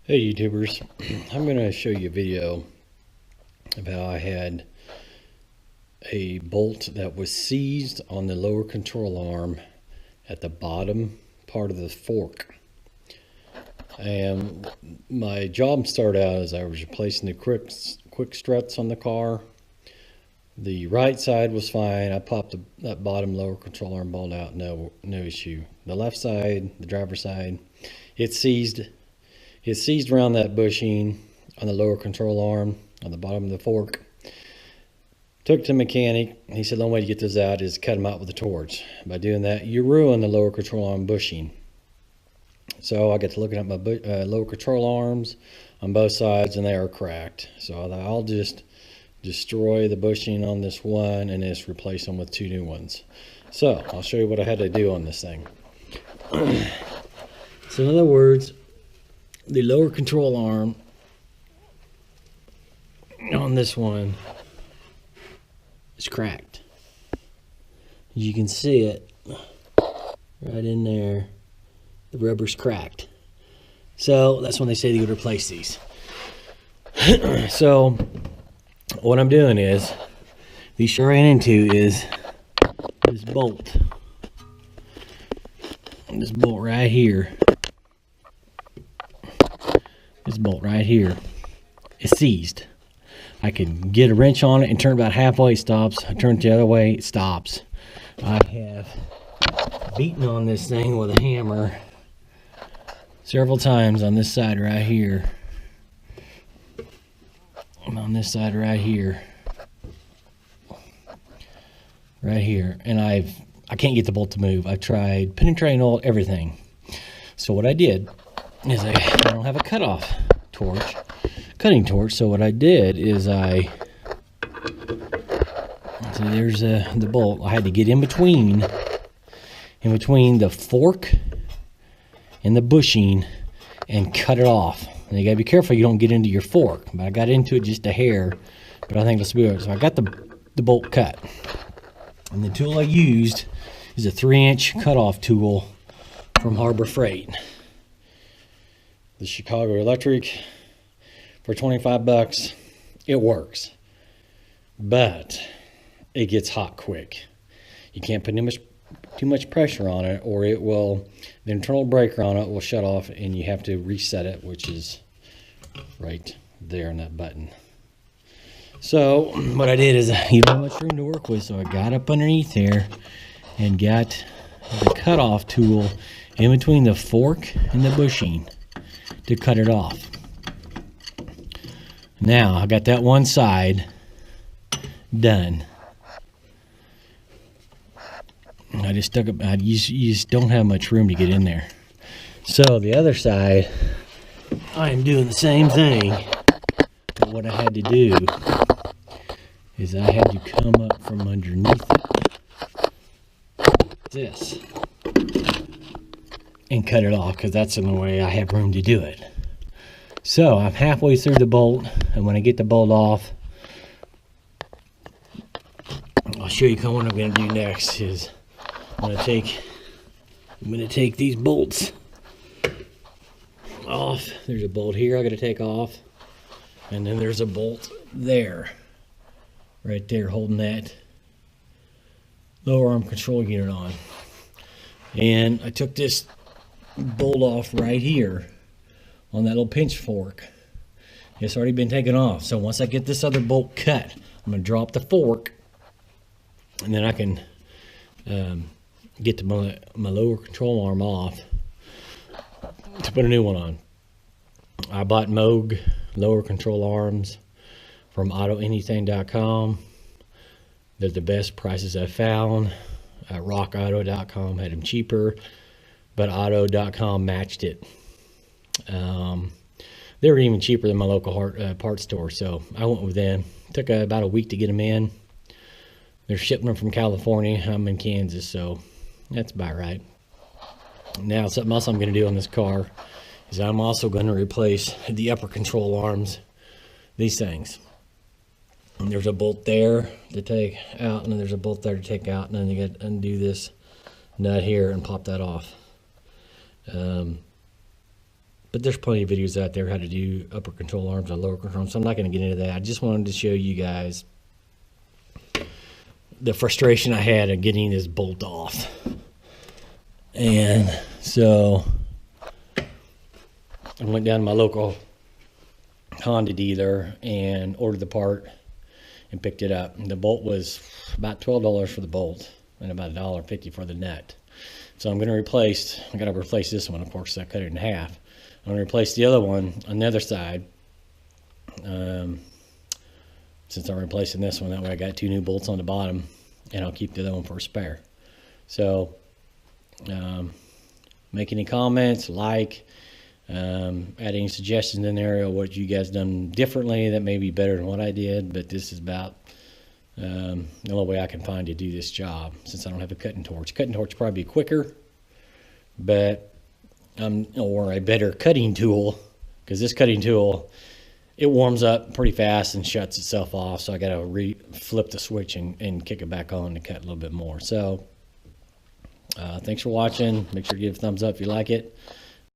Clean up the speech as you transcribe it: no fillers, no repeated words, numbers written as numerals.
Hey YouTubers, I'm going to show you a video of how I had a bolt that was seized on the lower control arm at the bottom part of the fork. And my job started out as I was replacing the quick struts on the car. The right side was fine. I popped that bottom lower control arm bolt out, no issue. The left side, the driver's side, it's seized around that bushing on the lower control arm on the bottom of the fork. Took it to the mechanic. He said the only way to get this out is cut them out with a torch. By doing that, you ruin the lower control arm bushing. So I got to looking at my lower control arms on both sides, and they are cracked. So I'll just destroy the bushing on this one and just replace them with two new ones. So I'll show you what I had to do on this thing. So in other words, the lower control arm on this one is cracked. You can see it right in there. The rubber's cracked. So that's when they say they would replace these. So what I'm doing is, the issue I ran into is this bolt. This bolt right here. This bolt right here is seized. I can get a wrench on it and turn about halfway, it stops. I turn it the other way, it stops. I have beaten on this thing with a hammer several times on this side right here. And on this side right here. Right here. And I can't get the bolt to move. I've tried penetrating oil, everything. So what I did is I don't have a cutting torch. So what I did is so there's the bolt. I had to get in between the fork and the bushing and cut it off. And you gotta be careful you don't get into your fork. But I got into it just a hair, but I think let's do it. So I got the bolt cut, and the tool I used is a 3-inch cutoff tool from Harbor Freight. The Chicago Electric for 25 bucks. It works, but it gets hot quick. You can't put too much pressure on it, or the internal breaker on it will shut off, and you have to reset it, which is right there on that button. So what I did is you don't have much room to work with, so I got up underneath there and got the cutoff tool in between the fork and the bushing to cut it off. Now I got that one side done. I just stuck it. You just don't have much room to get in there. So the other side, I am doing the same thing. But what I had to do is I had to come up from underneath this and cut it off, because that's the only way I have room to do it. So I'm halfway through the bolt, and when I get the bolt off, I'll show you what I'm going to do next. Is I'm going to take these bolts off. There's a bolt here I got to take off, and then there's a bolt there, right there, holding that lower arm control unit on. And I took this bolt off right here on that little pinch fork. It's already been taken off. So once I get this other bolt cut, I'm going to drop the fork, and then I can get my lower control arm off to put a new one on. I bought Moog lower control arms from AutoAnything.com. They're the best prices I've found. RockAuto.com had them cheaper, but Auto.com matched it. They were even cheaper than my local parts store, so I went with them. Took about a week to get them in. They're shipping them from California. I'm in Kansas, so that's about right. Now, something else I'm going to do on this car is I'm also going to replace the upper control arms, these things. And there's a bolt there to take out, and then there's a bolt there to take out, and then you got to undo this nut here and pop that off. But there's plenty of videos out there how to do upper control arms or lower control arms, so I'm not going to get into that. I just wanted to show you guys the frustration I had of getting this bolt off. And so I went down to my local Honda dealer and ordered the part and picked it up. And the bolt was about $12 for the bolt and about $1.50 for the nut. So I'm going to replace, I got to replace this one, of course, so I cut it in half. I'm going to replace the other one on the other side. Since I'm replacing this one, that way I got 2 new bolts on the bottom, and I'll keep the other one for a spare. So make any comments, add any suggestions in there of what you guys done differently that may be better than what I did. But this is about the only way I can find to do this job, since I don't have a cutting torch. Cutting torch would probably be quicker, but or a better cutting tool, because this cutting tool, it warms up pretty fast and shuts itself off. So I got to flip the switch and kick it back on to cut a little bit more. So thanks for watching. Make sure to give a thumbs up if you like it.